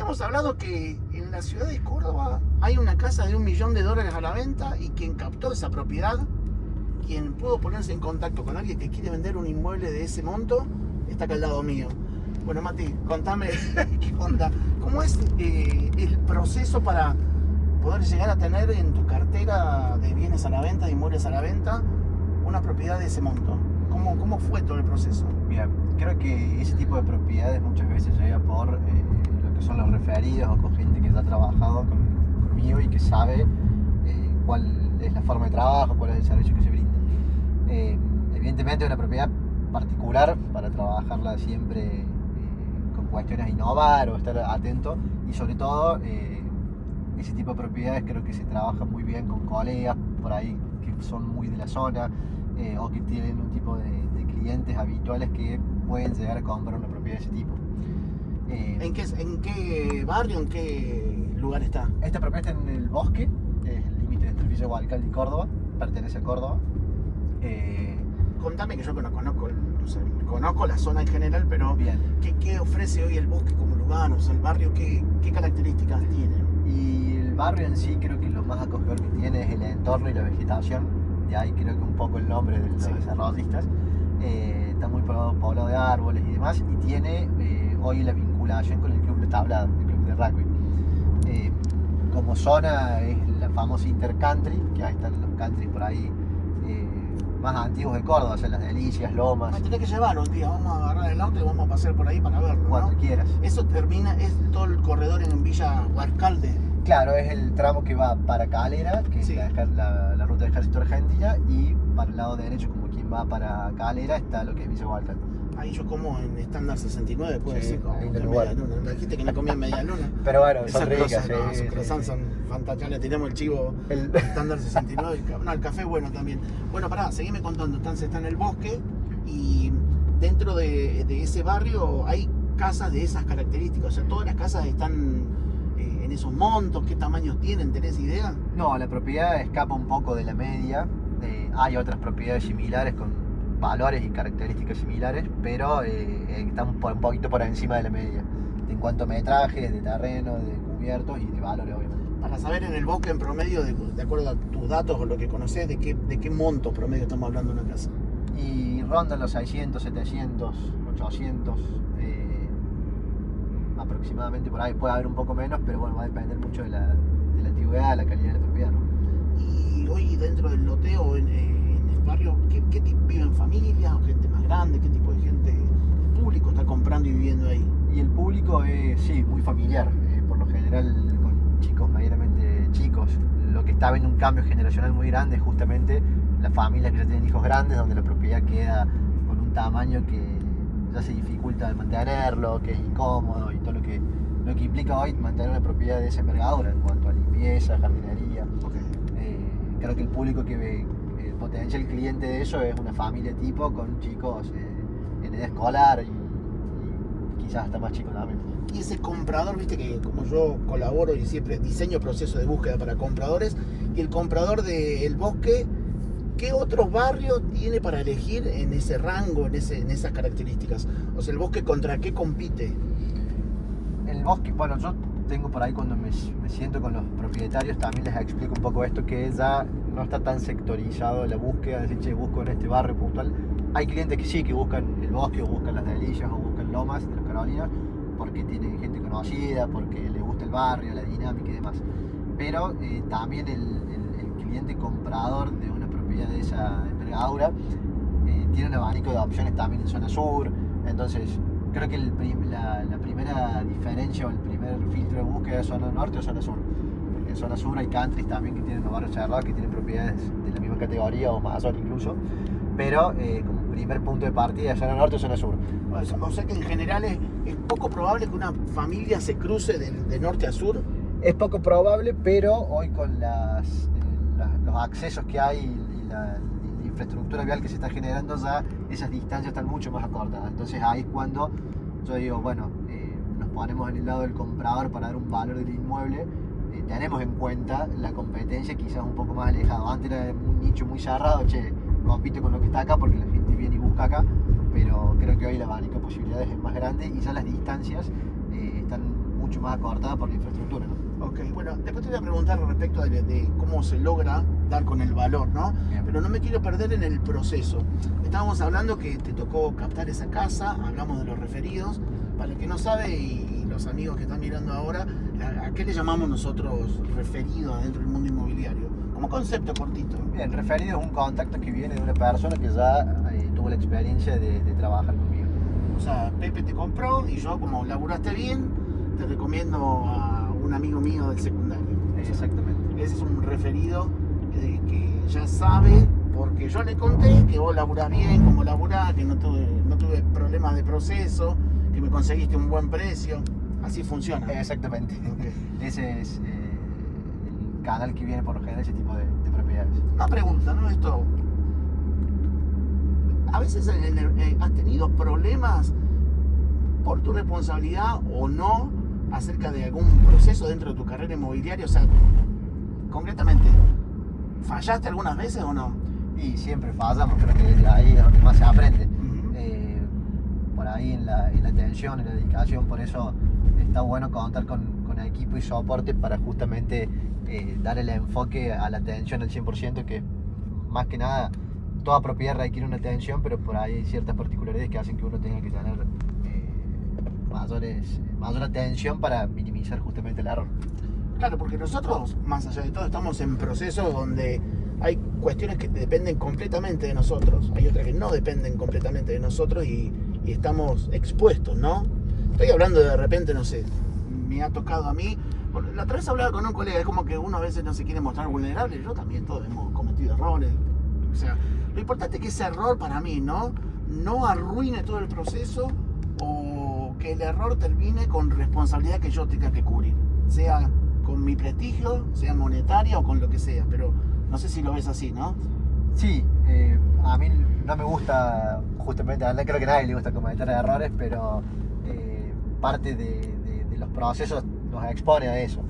habíamos hablado que en la ciudad de Córdoba hay una casa de $1 millón a la venta y quien captó esa propiedad, quien pudo ponerse en contacto con alguien que quiere vender un inmueble de ese monto, está acá al lado mío. Bueno, Mati, contame qué onda. ¿Cómo es el proceso para poder llegar a tener en tu cartera de bienes a la venta, de inmuebles a la venta, una propiedad de ese monto? ¿Cómo fue todo el proceso? Mira, creo que ese tipo de propiedades muchas veces llega por lo que son los referidos o con gente que ya ha trabajado conmigo y que sabe cuál es la forma de trabajo, cuál es el servicio que se brinda. Evidentemente una propiedad particular para trabajarla siempre con cuestiones a innovar o estar atento, y sobre todo ese tipo de propiedades creo que se trabaja muy bien con colegas por ahí que son muy de la zona o que tienen un tipo de clientes habituales que pueden llegar a comprar una propiedad de ese tipo. ¿En qué barrio, en qué lugar está? Esta propiedad está en el Bosque, es el límite entre Villa Hualcalde y Córdoba, pertenece a Córdoba. Contame, que yo no conozco, conozco la zona en general, pero Bien. ¿qué ofrece hoy el Bosque como lugar? O sea, el barrio, ¿qué características tiene? Y el barrio en sí creo que lo más acogedor que tiene es el entorno y la vegetación. De ahí creo que un poco el nombre de los desarrollistas. Está muy poblado de árboles y demás, y tiene hoy la vinculación con el club de tablado, el club de rugby. Como zona es la famosa Intercountry, que ahí están los countries por ahí más antiguos de Córdoba, o sea, las Delicias, Lomas. Me tenés que llevar un día, vamos a agarrar el auto y vamos a pasear por ahí para verlo, Cuando ¿no? quieras. Eso termina, es todo el corredor en Villa Hualcalde. Claro, es el tramo que va para Calera, que Sí. es la ruta del Ejército Argentina, y para el lado derecho, como quien va para Calera, está lo que es Villa Hualcalde. Ahí yo como en estándar 69, puede Sí, ser, como lindo en lugar. media luna. Me dijiste que no comía en media luna. Pero bueno, Esas son ricas. croissants, no, sí, esos croissants son fantásticos. Le tiramos el chivo estándar 69. No, el café bueno también. Bueno, pará, seguime contando. Entonces está en el Bosque y dentro de ese barrio hay casas de esas características. O sea, todas las casas están en esos montos. ¿Qué tamaños tienen? ¿Tenés idea? No, la propiedad escapa un poco de la media. Hay otras propiedades similares con valores y características similares, pero están un poquito por encima de la media en cuanto a metrajes, de terreno, de cubiertos y de valores, obviamente. Para saber en el Bosque en promedio, de acuerdo a tus datos o lo que conocés, de qué monto promedio estamos hablando de una casa. Y rondan los 600, 700, 800 aproximadamente por ahí. Puede haber un poco menos, pero bueno, va a depender mucho de la antigüedad, de la calidad de la propiedad, ¿no? Y hoy dentro del loteo, en el barrio, ¿qué tipo viven familias o gente más grande? ¿Qué tipo de gente público está comprando y viviendo ahí? Y el público es, sí, muy familiar, por lo general con chicos medianamente chicos. Lo que está viendo un cambio generacional muy grande es justamente las familias que ya tienen hijos grandes, donde la propiedad queda con un tamaño que ya se dificulta de mantenerlo, que es incómodo y todo lo que implica hoy mantener una propiedad de esa envergadura en cuanto a limpieza, jardinería. Okay. Creo que el público que ve, el potencial cliente de eso es una familia tipo con chicos en edad escolar y quizás hasta más chicos también. Y ese comprador, viste que como yo colaboro y siempre diseño procesos de búsqueda para compradores, y el comprador del Bosque, ¿qué otros barrios tiene para elegir en ese rango, en esas características? O sea, ¿el Bosque contra qué compite? El Bosque, bueno, yo tengo por ahí cuando me siento con los propietarios, también les explico un poco esto, que ya no está tan sectorizado la búsqueda, decir, che, busco en este barrio puntual. Hay clientes que sí, que buscan el Bosque o buscan las Delicias o buscan Lomas de las Carolinas, porque tienen gente conocida, porque les gusta el barrio, la dinámica y demás. Pero también el cliente comprador de una propiedad de esa envergadura tiene un abanico de opciones también en zona sur. Entonces creo que la primera diferencia o el primer filtro de búsqueda es zona norte o zona sur, porque en zona sur hay countries también que tienen los barrios cerrados, que tienen propiedades de la misma categoría o mayor incluso, pero como primer punto de partida es zona norte o zona sur. O sea que en general es poco probable que una familia se cruce de norte a sur. Es poco probable, pero hoy con los accesos que hay y la infraestructura vial que se está generando, ya esas distancias están mucho más acortadas. Entonces ahí es cuando yo digo, bueno, nos ponemos en el lado del comprador para dar un valor del inmueble. Tenemos en cuenta la competencia quizás un poco más alejado. Antes era un nicho muy cerrado, che, compite con lo que está acá porque la gente viene y busca acá, pero creo que hoy el abanico de posibilidades es más grande y ya las distancias están mucho más acortada por la infraestructura, ¿no? Ok, bueno, después te voy a preguntar respecto de cómo se logra dar con el valor, ¿no? Bien. Pero no me quiero perder en el proceso. Estábamos hablando que te tocó captar esa casa, hablamos de los referidos. Para el que no sabe y los amigos que están mirando ahora, ¿a qué le llamamos nosotros referidos dentro del mundo inmobiliario? Como concepto cortito. Bien, referido es un contacto que viene de una persona que ya tuvo la experiencia de trabajar conmigo. O sea, Pepe te compró y yo, como laburaste bien, te recomiendo a un amigo mío del secundario. Exactamente. Ese es un referido que ya sabe, porque yo le conté que vos laburás bien, como laburás, que no tuve problemas de proceso, que me conseguiste un buen precio. Así funciona. Exactamente. Okay. Ese es el canal que viene por lo general ese tipo de propiedades. Una pregunta, ¿no? Esto. A veces has tenido problemas por tu responsabilidad o no acerca de algún proceso dentro de tu carrera inmobiliaria. O sea, concretamente, ¿fallaste algunas veces o no? Y siempre fallamos, creo que ahí es donde más se aprende. Por ahí en la atención, en la dedicación, por eso está bueno contar con equipo y soporte para justamente dar el enfoque a la atención al 100%, que más que nada toda propiedad requiere una atención, pero por ahí hay ciertas particularidades que hacen que uno tenga que tener mayor atención para minimizar justamente el error. Claro, porque nosotros, más allá de todo, estamos en procesos donde hay cuestiones que dependen completamente de nosotros, hay otras que no dependen completamente de nosotros y estamos expuestos, ¿no? Estoy hablando de repente, no sé, me ha tocado a mí, bueno, la otra vez hablaba con un colega, es como que uno a veces no se quiere mostrar vulnerable, yo también, todos hemos cometido errores, o sea, lo importante es que ese error para mí, no arruine todo el proceso o que el error termine con responsabilidad que yo tenga que cubrir, sea con mi prestigio, sea monetaria o con lo que sea, pero no sé si lo ves así, ¿no? Sí, a mí no me gusta, justamente, creo que a nadie le gusta cometer errores, pero parte de los procesos nos expone a eso.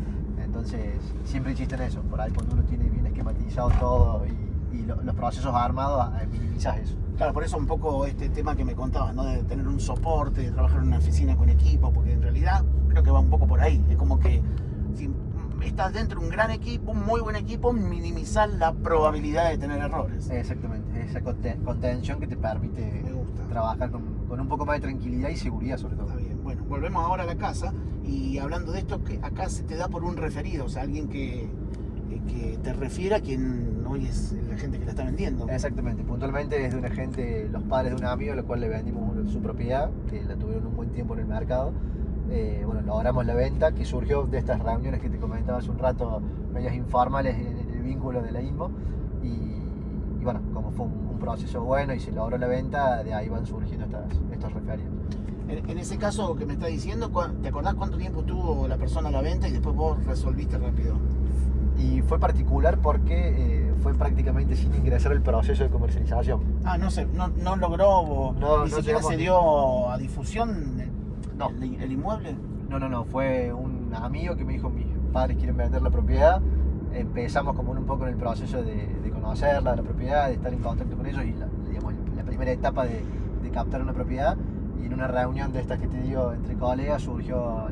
Entonces, siempre insiste en eso. Por ahí, cuando uno tiene bien esquematizado todo y los procesos armados, minimizas eso. Claro, por eso un poco este tema que me contabas, ¿no? De tener un soporte, de trabajar en una oficina con equipo, porque en realidad creo que va un poco por ahí. Es como que si estás dentro de un gran equipo, un muy buen equipo, minimizar la probabilidad de tener errores. Exactamente, esa contención que te permite trabajar con un poco más de tranquilidad y seguridad sobre todo. Está bien, bueno, volvemos ahora a la casa y hablando de esto, que acá se te da por un referido, o sea, alguien que te refiera a quien hoy es la gente que la está vendiendo. Exactamente, puntualmente es de un agente, los padres de un amigo, a los cuales le vendimos su propiedad, que la tuvieron un buen tiempo en el mercado. Bueno, logramos la venta, que surgió de estas reuniones que te comentaba hace un rato, medias informales en el vínculo de la INMO, y bueno, como fue un proceso bueno y se logró la venta, de ahí van surgiendo estos referidos. En ese caso que me estás diciendo, ¿te acordás cuánto tiempo tuvo la persona a la venta y después vos resolviste rápido? Y fue particular porque fue prácticamente sin ingresar el proceso de comercialización. Ah, no logró, ni siquiera se dio a difusión el inmueble. No, fue un amigo que me dijo, mis padres quieren vender la propiedad. Empezamos como un poco en el proceso de conocerla, la propiedad, de estar en contacto con ellos y la primera etapa de captar una propiedad. Y en una reunión de estas que te digo entre colegas surgió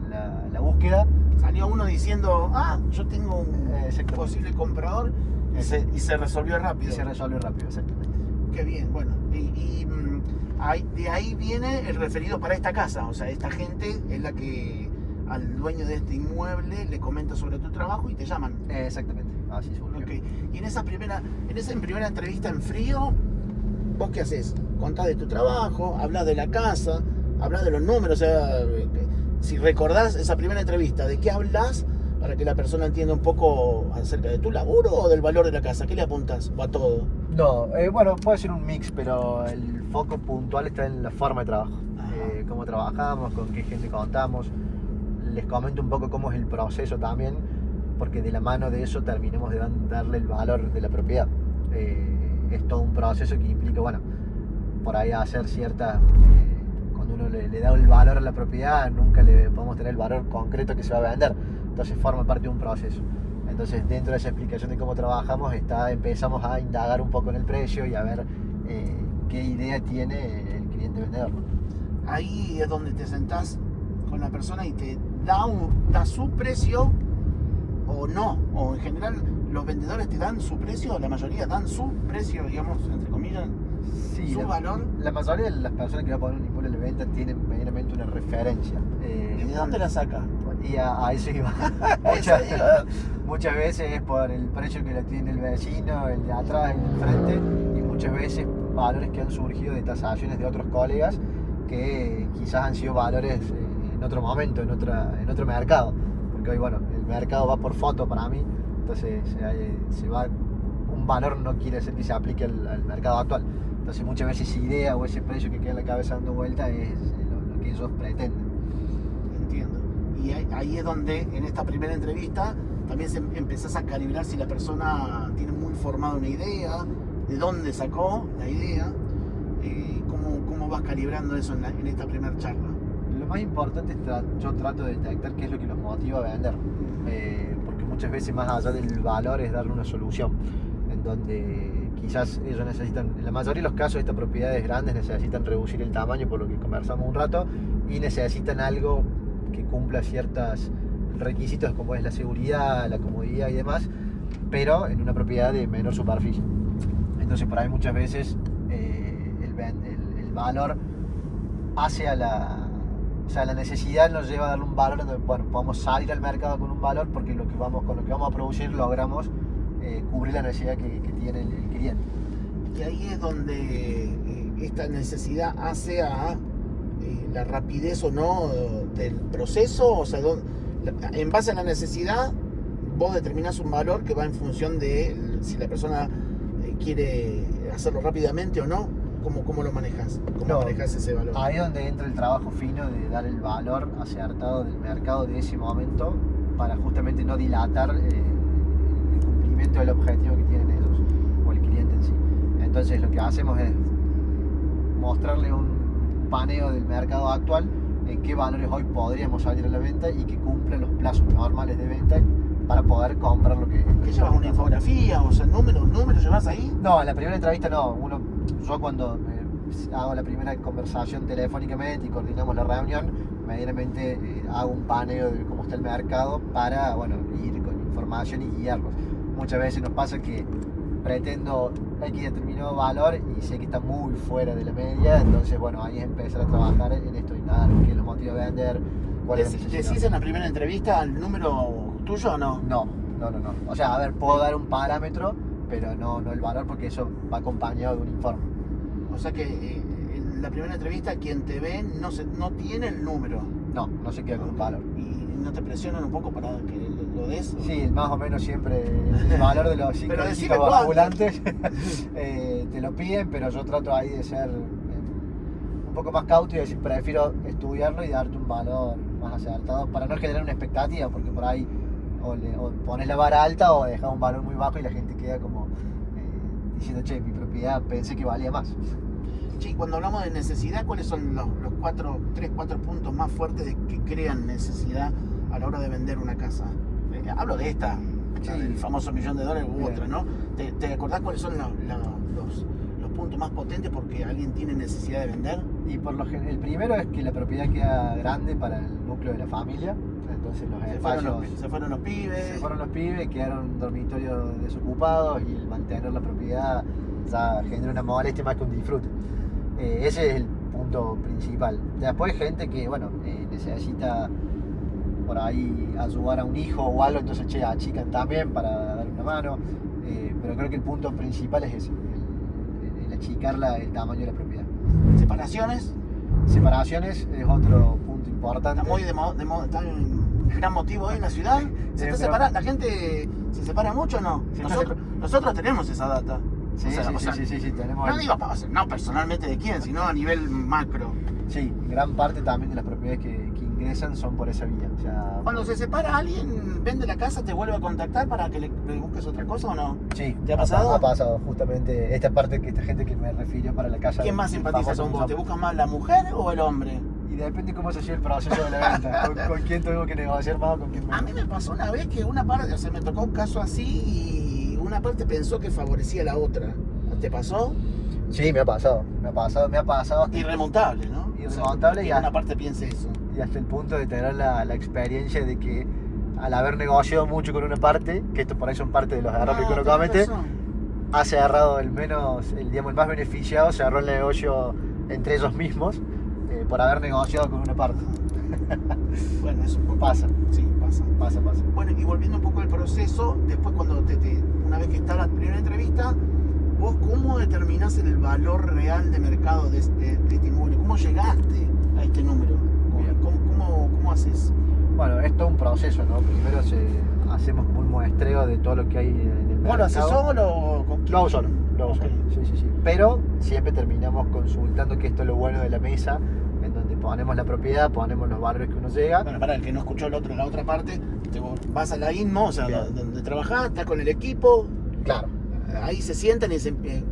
la búsqueda. Salió uno diciendo, yo tengo un posible comprador y se resolvió rápido. Y se resolvió rápido, exactamente. Qué bien, bueno. De ahí viene el referido para esta casa. O sea, esta gente es la que al dueño de este inmueble le comenta sobre tu trabajo y te llaman. Exactamente, así surgió. Okay. Y en esa primera entrevista en frío, ¿vos qué haces? Contás de tu trabajo, hablas de la casa, hablas de los números, o sea, si recordás esa primera entrevista, ¿de qué hablas para que la persona entienda un poco acerca de tu laburo o del valor de la casa? ¿Qué le apuntas? ¿O a todo? No, bueno, puede ser un mix, pero el foco puntual está en la forma de trabajo. Cómo trabajamos, con qué gente contamos. Les comento un poco cómo es el proceso también, porque de la mano de eso terminemos de darle el valor de la propiedad. Es todo un proceso que implica, bueno, por ahí hacer ciertas... cuando uno le da el valor a la propiedad, nunca le podemos tener el valor concreto que se va a vender. Entonces forma parte de un proceso. Entonces, dentro de esa explicación de cómo trabajamos, empezamos a indagar un poco en el precio y a ver qué idea tiene el cliente vendedor. Ahí es donde te sentás con la persona y te da su precio o no, o en general los vendedores te dan su precio, la mayoría dan su precio, digamos, entre comillas, Sí, su valor. la mayoría de las personas que van a poner un inmueble de venta tienen medianamente una referencia. ¿Y de dónde la saca? Y a eso iba. Muchas veces es por el precio que le tiene el vecino, el de atrás, el del frente, y muchas veces valores que han surgido de tasaciones de otros colegas que quizás han sido valores en otro momento, en otro mercado. Porque hoy, bueno, el mercado va por foto para mí, entonces se va, un valor no quiere decir que se aplique al mercado actual. Entonces muchas veces esa idea o ese precio que queda en la cabeza dando vuelta es lo que ellos pretenden. Entiendo. Y ahí es donde en esta primera entrevista también empezás a calibrar si la persona tiene muy formada una idea, de dónde sacó la idea, cómo vas calibrando eso en esta primera charla. Lo más importante es yo trato de detectar qué es lo que los motiva a vender, porque muchas veces más allá del valor es darle una solución, en donde quizás ellos necesitan, en la mayoría de los casos estas propiedades grandes necesitan reducir el tamaño por lo que conversamos un rato y necesitan algo que cumpla ciertos requisitos como es la seguridad, la comodidad y demás, pero en una propiedad de menor superficie. Entonces por ahí muchas veces el valor hace a la... O sea, la necesidad nos lleva a darle un valor donde, bueno, podamos salir al mercado con un valor porque con lo que vamos a producir logramos cubrir la necesidad que tiene el cliente. Y ahí es donde esta necesidad hace a la rapidez o no del proceso, o sea, en base a la necesidad vos determinás un valor que va en función de si la persona quiere hacerlo rápidamente o no. ¿Cómo lo manejas? ¿Cómo manejas ese valor? Ahí es donde entra el trabajo fino de dar el valor acertado del mercado de ese momento para justamente no dilatar el cumplimiento del objetivo que tienen ellos o el cliente en sí. Entonces lo que hacemos es mostrarle un paneo del mercado actual en qué valores hoy podríamos salir a la venta y que cumplan los plazos normales de venta para poder comprar lo que... ¿Qué llevas? ¿Una infografía? O sea, ¿números llevas ahí? No, en la primera entrevista no. Yo cuando hago la primera conversación telefónicamente y coordinamos la reunión, medianamente hago un paneo de cómo está el mercado para, bueno, ir con información y guiarlos. Muchas veces nos pasa que pretendo X determinado valor y sé que está muy fuera de la media, entonces bueno, ahí es empezar a trabajar en esto y nada, qué los motiva a vender, cuál es la necesidad. ¿Decís en la primera entrevista el número tuyo o no? No. O sea, a ver, puedo dar un parámetro, pero no el valor porque eso va acompañado de un informe. O sea que en la primera entrevista quien te ve no tiene el número. No se queda con un valor. ¿Y no te presionan un poco para que lo des? Sí, más o menos siempre el valor de los 5 ambulantes te lo piden, pero yo trato ahí de ser un poco más cauto y decir, prefiero estudiarlo y darte un valor más acertado para no generar una expectativa, porque por ahí o pones la vara alta o dejas un valor muy bajo y la gente queda como diciendo, che, mi propiedad pensé que valía más. Sí, cuando hablamos de necesidad, ¿cuáles son los 4 puntos más fuertes que crean necesidad a la hora de vender una casa? Hablo de esta, sí, el famoso $1.000.000 u bien. otra, ¿no? ¿Te acordás cuáles son los puntos más potentes porque alguien tiene necesidad de vender? Y por lo general, el primero es que la propiedad queda grande para el núcleo de la familia, entonces los espacios... Se fueron los pibes. Quedaron dormitorios desocupados y el mantener la propiedad ya genera una molestia más que un disfrute. Ese es el punto principal. Después hay gente que, bueno, necesita por ahí ayudar a un hijo o algo, entonces achican también para dar una mano, pero creo que el punto principal es ese, el achicar el tamaño de la propiedad. Separaciones es otro punto importante. Está muy está un gran motivo hoy en la ciudad. ¿La gente se separa mucho o no? Sí, Nosotros tenemos esa data. Sí, tenemos. No digo personalmente de quién, sino a nivel macro. Sí, gran parte también de las propiedades que ingresan son por esa vía. O sea, cuando se separa alguien, vende la casa, ¿te vuelve a contactar para que le busques otra cosa o no? Sí. ¿Te ha pasado? Ha pasado justamente esta parte esta gente que me refirió para la casa. ¿Quién más simpatiza con vos? ¿Te busca más la mujer o el hombre? Y depende cómo se lleve el proceso de la venta, con quién tengo que negociar más o con quién menos. A mí me pasó una vez que una parte, o sea, me tocó un caso así y una parte pensó que favorecía a la otra. ¿Te pasó? Sí, me ha pasado. Irremontable, ¿no? Irremontable o sea, y una parte piense eso. y hasta el punto de tener la experiencia de que al haber negociado mucho con una parte, que estos por ahí son parte de los errores que uno comete, ha cerrado el más beneficiado, cerró el negocio entre ellos mismos por haber negociado con una parte. Bueno, eso pasa. Sí, pasa. Bueno, y volviendo un poco al proceso, después cuando una vez que está la primera entrevista, ¿vos cómo determinás el valor real de mercado de este inmueble? ¿Cómo llegaste a este número? ¿Cómo haces? Bueno, esto es un proceso, ¿no? Primero hacemos como un muestreo de todo lo que hay en el mercado. ¿Vos lo haces solo o con quién? Lo hago solo. Okay. Sí. Pero siempre terminamos consultando, que esto es lo bueno de la mesa, en donde ponemos la propiedad, ponemos los valores que uno llega. Bueno, para el que no escuchó la otra parte, vas a la INMO, o sea, donde trabajás, estás con el equipo. Claro. Ahí se sientan y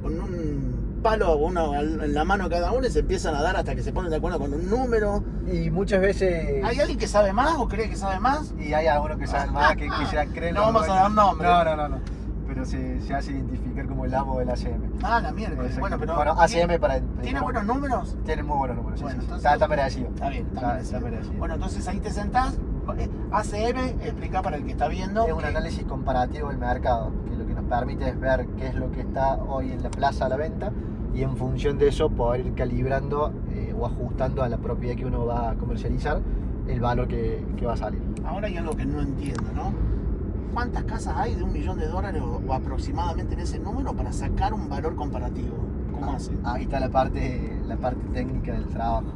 con un palo en la mano cada uno y se empiezan a dar hasta que se ponen de acuerdo con un número. Y muchas veces... ¿Hay alguien que sabe más o cree que sabe más? Y hay algunos que saben más, que se creen. No vamos a dar nombres. No. Pero se hace identificar como el amo del ACM. Ah, la mierda. Bueno, ACM para... ¿Tiene buenos números? Tiene muy buenos números, bueno, sí. Entonces, está merecido. Está bien, está merecido. Bueno, entonces ahí te sentás. ACM, explica para el que está viendo. Es un análisis comparativo del mercado, que lo que nos permite es ver qué es lo que está hoy en la plaza a la venta y en función de eso poder ir calibrando o ajustando a la propiedad que uno va a comercializar el valor que va a salir. Ahora hay algo que no entiendo, ¿no? ¿Cuántas casas hay de $1 millón o aproximadamente en ese número para sacar un valor comparativo? ¿Cómo hacen? Ahí está la parte técnica del trabajo.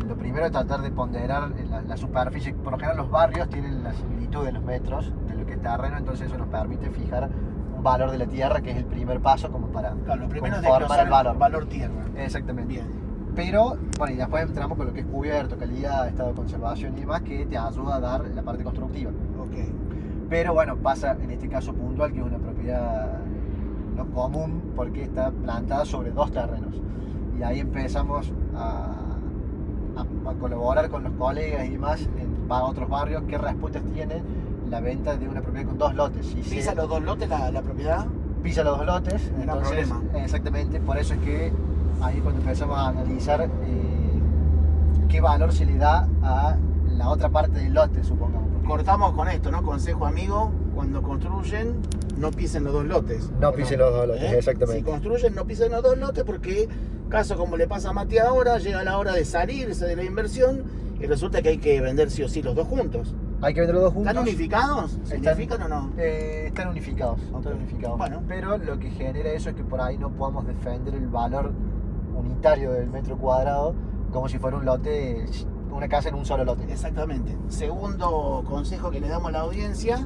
Lo primero es tratar de ponderar la superficie. Por lo general los barrios tienen la similitud de los metros de lo que es terreno, entonces eso nos permite fijar un valor de la tierra, que es el primer paso como para lo primero es conformar el valor tierra. Exactamente. Bien. Pero, y después entramos con lo que es cubierto, calidad, estado de conservación y demás, que te ayuda a dar la parte constructiva. Ok. Pero bueno, pasa en este caso puntual, que es una propiedad no común, porque está plantada sobre 2 terrenos. Y ahí empezamos a colaborar con los colegas y demás en otros barrios, qué respuestas tiene la venta de una propiedad con 2 lotes. ¿Pisa los 2 lotes la propiedad? Pisa los 2 lotes, no entonces, problema. Exactamente, por eso es que ahí cuando empezamos a analizar qué valor se le da a la otra parte del lote, supongamos. Cortamos con esto, ¿no? Consejo amigo, cuando construyen, no pisen los 2 lotes. No pisen los 2 lotes, exactamente. Si construyen, no pisen los 2 lotes porque, caso como le pasa a Mati ahora, llega la hora de salirse de la inversión y resulta que hay que vender sí o sí los 2 juntos. Hay que vender los 2 juntos. ¿Están unificados? ¿Se unifican o no? Están unificados. Okay. Bueno. Pero lo que genera eso es que por ahí no podamos defender el valor unitario del metro cuadrado como si fuera un lote, una casa en un solo lote. Exactamente. Segundo consejo que le damos a la audiencia: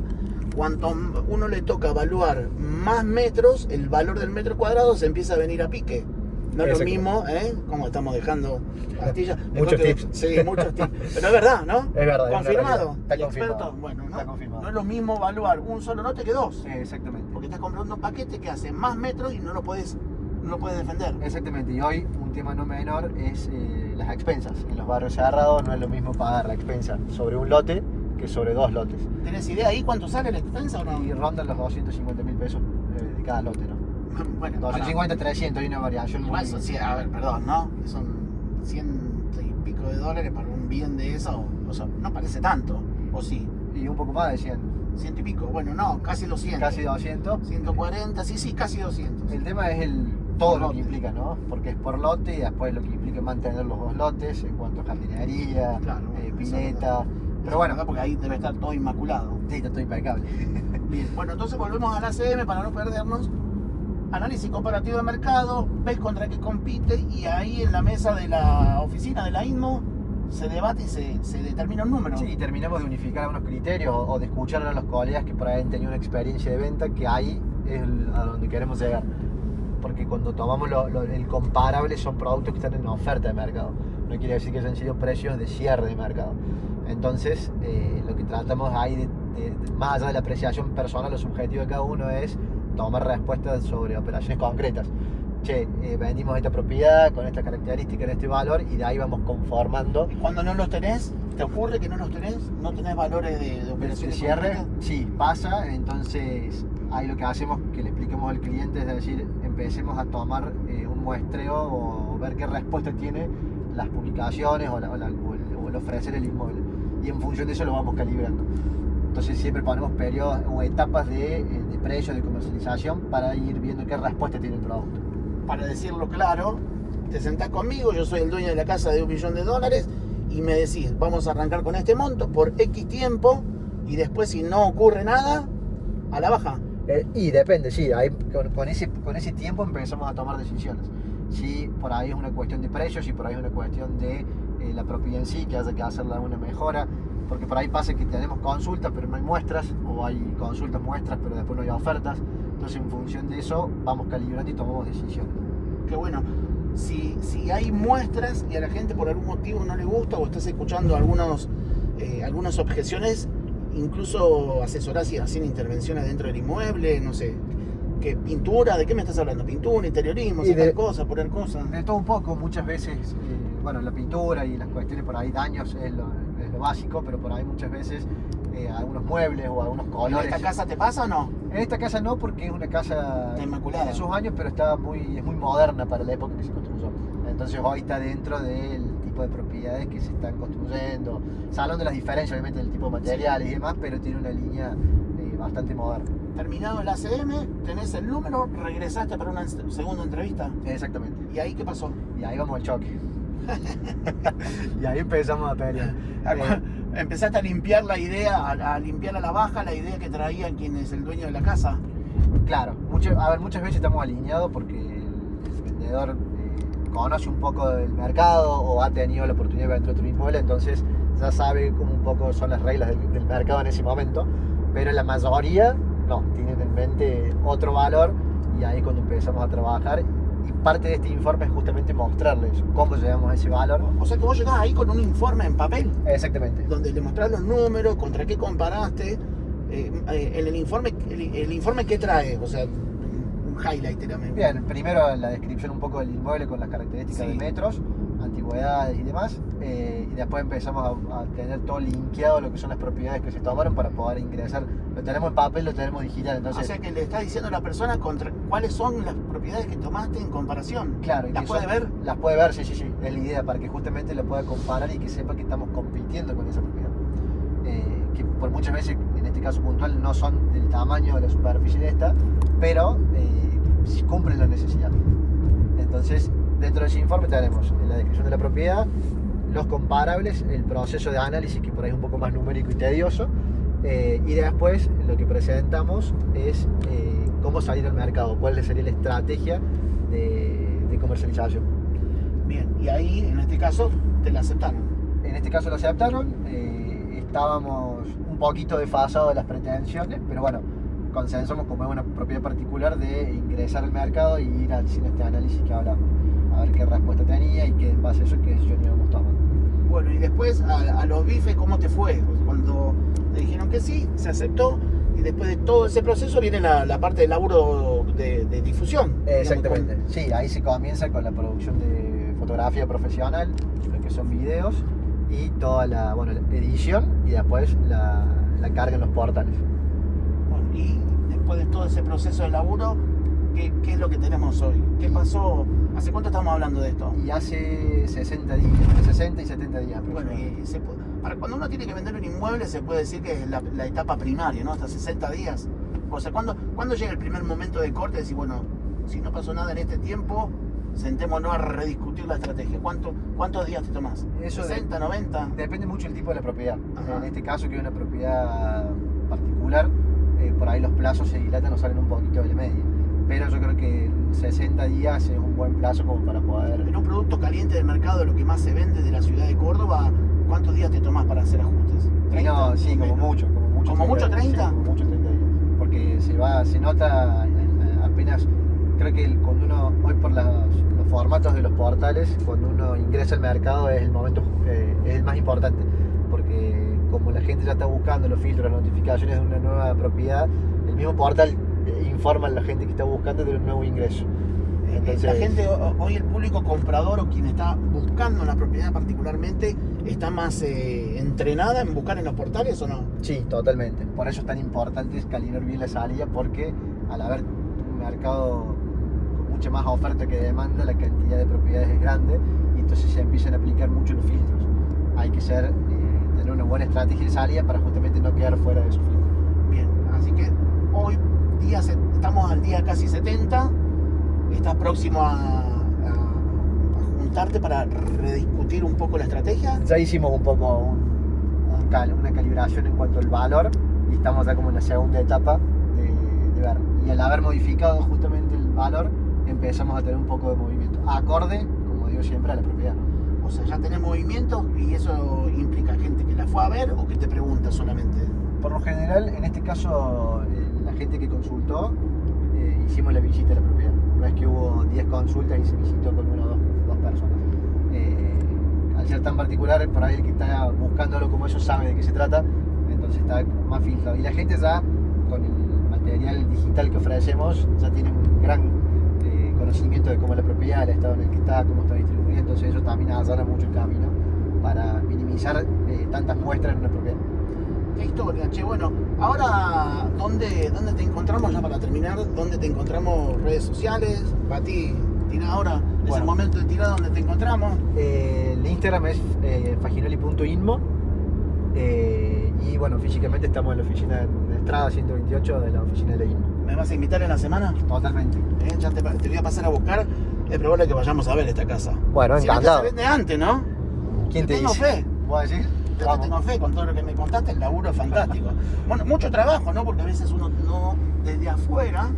cuanto uno le toca evaluar más metros, el valor del metro cuadrado se empieza a venir a pique. No es lo mismo, como estamos dejando pastillas. Muchos tips. Sí, muchos tips. Pero es verdad, ¿no? Es verdad. ¿Confirmado? Está confirmado. Experto, bueno, ¿no? Está confirmado. No es lo mismo evaluar un solo lote que 2. Exactamente. Porque estás comprando un paquete que hace más metros y no lo puedes defender. Exactamente. Y hoy un tema no menor es las expensas. En los barrios cerrados no es lo mismo pagar la expensa sobre un lote que sobre 2 lotes. ¿Tenés idea ahí cuánto sale la expensa o no? Y rondan los 250.000 pesos de cada lote, ¿no? Bueno, 250, 300, hay una variación muy... Eso, sí, a ver, perdón, ¿no? Son 100 y pico de dólares para un bien de eso, o sea, no parece tanto, ¿o sí? Y un poco más de 100. 100 y pico, bueno, no, casi 200. Casi 200. 140, sí, casi 200. El tema es todo lo que implica, ¿no? Porque es por lote y después lo que implica mantener los 2 lotes en cuanto a jardinería, claro, pileta. Pero bueno, porque ahí debe estar todo inmaculado. Sí, está todo impecable. Bien, bueno, entonces volvemos a la ACM para no perdernos. Análisis comparativo de mercado, ves contra qué compite y ahí en la mesa de la oficina de la INMO se debate y se determina un número. Sí, y terminamos de unificar algunos criterios o de escuchar a los colegas que por ahí han tenido una experiencia de venta, que ahí es a donde queremos llegar. Porque cuando tomamos el comparable son productos que están en oferta de mercado. No quiere decir que hayan sido precios de cierre de mercado. Entonces, lo que tratamos ahí, más allá de la apreciación personal o subjetiva de cada uno, es tomar respuestas sobre operaciones concretas. Vendimos esta propiedad con esta característica, en este valor, y de ahí vamos conformando. ¿Y cuando no los tenés? ¿Te ocurre que no los tenés? ¿No tenés valores de operaciones de cierre? concretas? Sí, pasa. Entonces, ahí lo que hacemos, que le expliquemos al cliente, es decir, empecemos a tomar un muestreo o ver qué respuesta tiene las publicaciones o el ofrecer el inmueble. Y en función de eso lo vamos calibrando. Entonces siempre ponemos periodos o etapas de precio, de comercialización, para ir viendo qué respuesta tiene el producto. Para decirlo claro, te sentás conmigo, yo soy el dueño de la casa de $1 millón y me decís, vamos a arrancar con este monto por X tiempo y después si no ocurre nada, a la baja. Y depende, sí, ahí, con ese tiempo empezamos a tomar decisiones. Si por ahí es una cuestión de precios, si por ahí es una cuestión de la propiedad en sí, que haya que hacerle alguna mejora, porque por ahí pasa que tenemos consultas pero no hay muestras, o hay consultas, muestras, pero después no hay ofertas. Entonces en función de eso vamos calibrando y tomamos decisiones. Qué bueno. Si hay muestras y a la gente por algún motivo no le gusta o estás escuchando algunas objeciones, incluso asesorás y haciendo intervenciones dentro del inmueble, no sé, ¿qué pintura? ¿De qué me estás hablando? ¿Pintura, interiorismo, sacar cosas, poner cosas? De todo un poco, muchas veces, bueno, la pintura y las cuestiones por ahí, daños es lo básico, pero por ahí muchas veces algunos muebles o algunos colores. ¿En esta casa te pasa o no? En esta casa no, porque es una casa inmaculada de sus años, pero es muy moderna para la época que se construyó. Entonces hoy está dentro del tipo de propiedades que se están construyendo, salón de las diferencias obviamente del tipo de materiales y demás, pero tiene una línea bastante moderna. Terminado el ACM, tenés el número, regresaste para una segunda entrevista. Exactamente. ¿Y ahí qué pasó? Y ahí vamos al choque. Y ahí empezamos a pelear. Empezaste a limpiar la idea, a limpiar a la baja la idea que traía quien es el dueño de la casa. Claro, muchas veces estamos alineados porque el vendedor conoce un poco del mercado o ha tenido la oportunidad de vender otro inmueble, entonces ya sabe cómo un poco son las reglas del mercado en ese momento, pero la mayoría no, tienen en mente otro valor, y ahí cuando empezamos a trabajar. Y parte de este informe es justamente mostrarles cómo llegamos a ese valor. O sea que vos llegás ahí con un informe en papel. Exactamente. Donde le mostrás los números, contra qué comparaste. El informe ¿qué trae? O sea, un highlight también. Bien, primero la descripción un poco del inmueble con las características de metros, antigüedades y demás. Y después empezamos a tener todo linkeado lo que son las propiedades que se tomaron para poder ingresar. Lo tenemos en papel, lo tenemos digital. Entonces, o sea que le está diciendo a la persona cuáles son las propiedades que tomaste en comparación. Claro. ¿Las puede ver? Las puede ver, sí. Es la idea, para que justamente lo pueda comparar y que sepa que estamos compitiendo con esa propiedad. Que por muchas veces, en este caso puntual, no son del tamaño de la superficie de esta, pero cumplen la necesidad. Entonces, dentro de ese informe tenemos la descripción de la propiedad, los comparables, el proceso de análisis, que por ahí es un poco más numérico y tedioso, y después lo que presentamos es cómo salir al mercado, cuál sería la estrategia de comercialización. Bien, y ahí en este caso te la aceptaron. En este caso lo aceptaron, estábamos un poquito desfasados de las pretensiones, pero bueno, consensamos, como es una propiedad particular, de ingresar al mercado y ir haciendo este análisis que hablamos, a ver qué respuesta tenía y que en base a eso qué decisión íbamos tomando. Bueno, y después a los bifes, ¿cómo te fue? Cuando te dijeron que sí, se aceptó, y después de todo ese proceso viene la parte del laburo de difusión. Exactamente, sí, ahí se comienza con la producción de fotografía profesional, lo que son videos, y toda la edición, y después la carga en los portales. Bueno, y después de todo ese proceso de laburo, ¿qué es lo que tenemos hoy? ¿Qué pasó? ¿Hace cuánto estamos hablando de esto? Y hace 60 días, entre 60 y 70 días. Bueno, para cuando uno tiene que vender un inmueble se puede decir que es la etapa primaria, ¿no? Hasta 60 días. O sea, ¿cuándo llega el primer momento de corte? De decir, bueno, si no pasó nada en este tiempo, sentémonos a rediscutir la estrategia. ¿Cuántos días te tomás? Eso ¿60, 90? Depende mucho del tipo de la propiedad. Ajá. En este caso, que es una propiedad particular, por ahí los plazos se dilatan o salen un poquito de la media. Pero yo creo que 60 días es un buen plazo como para poder... En un producto caliente del mercado, de lo que más se vende de la ciudad de Córdoba, ¿cuántos días te tomás para hacer ajustes? ¿30? No, sí, como mucho. ¿Como mucho 30? Sí, como mucho 30 días. Porque se nota apenas, creo que cuando uno, hoy por los formatos de los portales, cuando uno ingresa al mercado es el momento, es el más importante. Porque como la gente ya está buscando los filtros, las notificaciones de una nueva propiedad, el mismo portal informa a la gente que está buscando de un nuevo ingreso. Entonces, la gente, hoy el público comprador o quien está buscando una propiedad particularmente, ¿está más entrenada en buscar en los portales o no? Sí, totalmente. Por eso es tan importante calibrar bien la salida, porque al haber un mercado con mucha más oferta que demanda, la cantidad de propiedades es grande y entonces se empiezan a aplicar mucho los filtros. Hay que tener una buena estrategia de salida para justamente no quedar fuera de esos filtros. Bien, así que hoy estamos al día casi 70, estás próximo a juntarte para rediscutir un poco la estrategia. Ya hicimos un poco una calibración en cuanto al valor y estamos ya como en la segunda etapa de ver. Y al haber modificado justamente el valor, empezamos a tener un poco de movimiento, acorde, como digo siempre, a la propiedad. O sea, ya tenés movimiento y eso implica gente que la fue a ver o que te pregunta solamente. Por lo general, en este caso, la gente que consultó, hicimos la visita a la propiedad. No es que hubo 10 consultas y se visitó con una o dos personas. Al ser tan particular, por ahí el que está buscándolo como ellos sabe de qué se trata, entonces está más filtrado. Y la gente ya, con el material digital que ofrecemos, ya tiene un gran conocimiento de cómo es la propiedad, el estado en el que está, cómo está distribuida, entonces eso también allana mucho el camino para minimizar tantas muestras en una propiedad. Qué historia, che. Bueno, ahora, ¿dónde te encontramos ya para terminar? ¿Dónde te encontramos? ¿Redes sociales? Pati, tirá ahora, es el momento de tirar donde te encontramos. El Instagram es faginoli.inmo y bueno, físicamente estamos en la oficina de Estrada 128 de la oficina de INMO. ¿Me vas a invitar en la semana? Totalmente. Ya te voy a pasar a buscar. Es probable que vayamos a ver esta casa. Bueno, si encantado. Se vende antes, ¿no? ¿Quién te tengo dice? Fe. ¿Vos decís? Yo te tengo fe con todo lo que me contaste, el laburo es fantástico. Bueno, mucho trabajo, ¿no? Porque a veces uno no, desde afuera,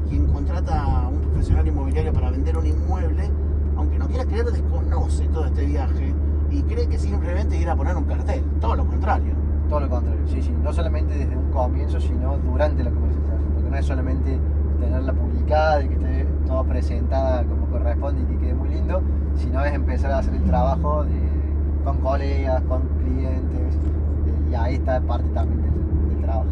quien contrata a un profesional inmobiliario para vender un inmueble, aunque no quiera creer, desconoce todo este viaje y cree que simplemente ir a poner un cartel. Todo lo contrario. Todo lo contrario, sí, sí. No solamente desde un comienzo, sino durante la comercialización. Porque no es solamente tenerla publicada y que esté toda presentada como corresponde y que quede muy lindo, sino es empezar a hacer el trabajo con colegas, con clientes, y ahí está parte también del trabajo.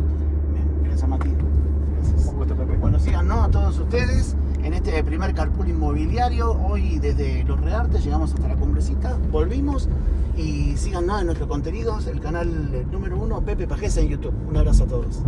Bien, gracias Mati. Gracias. Un gusto, Pepe. Bueno, síganos a todos ustedes en este primer carpool inmobiliario. Hoy desde Los Reartes llegamos hasta la Cumbrecita, volvimos y síganos en nuestros contenidos, el canal número 1, Pepe Pajesa en YouTube. Un abrazo a todos.